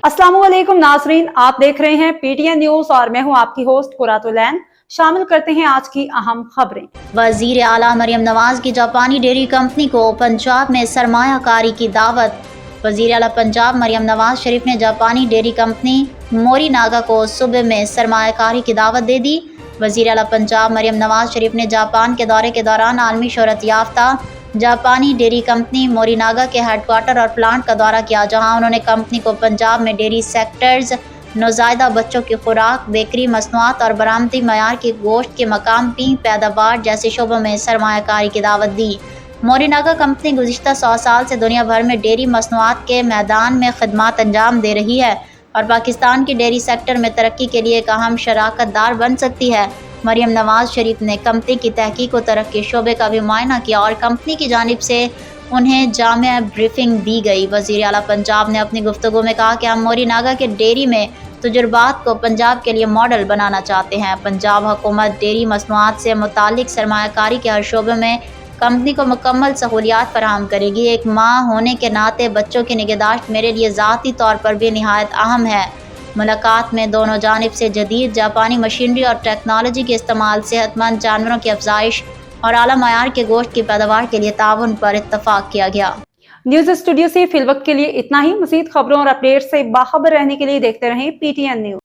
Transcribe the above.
अस्सलाम वालेकुम नाजरीन, आप देख रहे हैं पीटीएन न्यूज और मैं हूं आपकी होस्ट कुरातुलैन। शामिल करते हैं आज की अहम खबरें। वजीर आला मरियम नवाज की जापानी डेयरी कंपनी को पंजाब में सरमायाकारी की दावत। वजीर आला पंजाब मरियम नवाज शरीफ ने जापानी डेयरी कंपनी मोरिनागा को सुबह में सरमायाकारी की दावत दे दी। वजीर आला पंजाब मरियम नवाज शरीफ ने जापान के दौरे के दौरान आलमी शोहरत याफ्ता जापानी डेयरी कंपनी मोरिनागा के हेडक्वार्टर और प्लांट का दौरा किया, जहां उन्होंने कंपनी को पंजाब में डेयरी सेक्टर्स, नौज़ायदा बच्चों की खुराक, बेकरी मसनूआत और बरामदी मयार के गोश्त के मकामी पैदावार जैसे शोबों में सरमायाकारी की दावत दी। मोरिनागा कंपनी गुज़िश्ता 100 साल से दुनिया भर में डेयरी मसनूआत के मैदान में खिदमत अंजाम दे रही है और पाकिस्तान की डेयरी सेक्टर में तरक्की के लिए एक अहम शराकत दार बन सकती है। मरियम नवाज शरीफ ने कंपनी की तहकीक व तरक्की शोबे का भी मुआयना किया और कंपनी की जानिब से उन्हें जामिया ब्रीफिंग दी गई। वज़ीर आला पंजाब ने अपनी गुफ्तगू में कहा कि हम मोरिनागा के डेयरी में तजुर्बात को पंजाब के लिए मॉडल बनाना चाहते हैं। पंजाब हुकूमत डेयरी मसनूआत से मुतालिक सरमायाकारी के हर शोबे में कंपनी को मुकम्मल सहूलियात फराहम करेगी। एक माँ होने के नाते बच्चों की निगहदाश्त मेरे लिए ज़ाती तौर पर भी निहायत अहम है। मुलाकात में दोनों जानिब से जदीद जापानी मशीनरी और टेक्नोलॉजी के इस्तेमाल, सेहतमंद जानवरों की अफजाइश और आला मयार के गोश्त की पैदावार के लिए ताउन पर इत्तफाक किया गया। न्यूज स्टूडियो से फिलवक्त के लिए इतना ही। मज़ीद खबरों और अपडेट से बाखबर रहने के लिए देखते रहें पीटीएन न्यूज।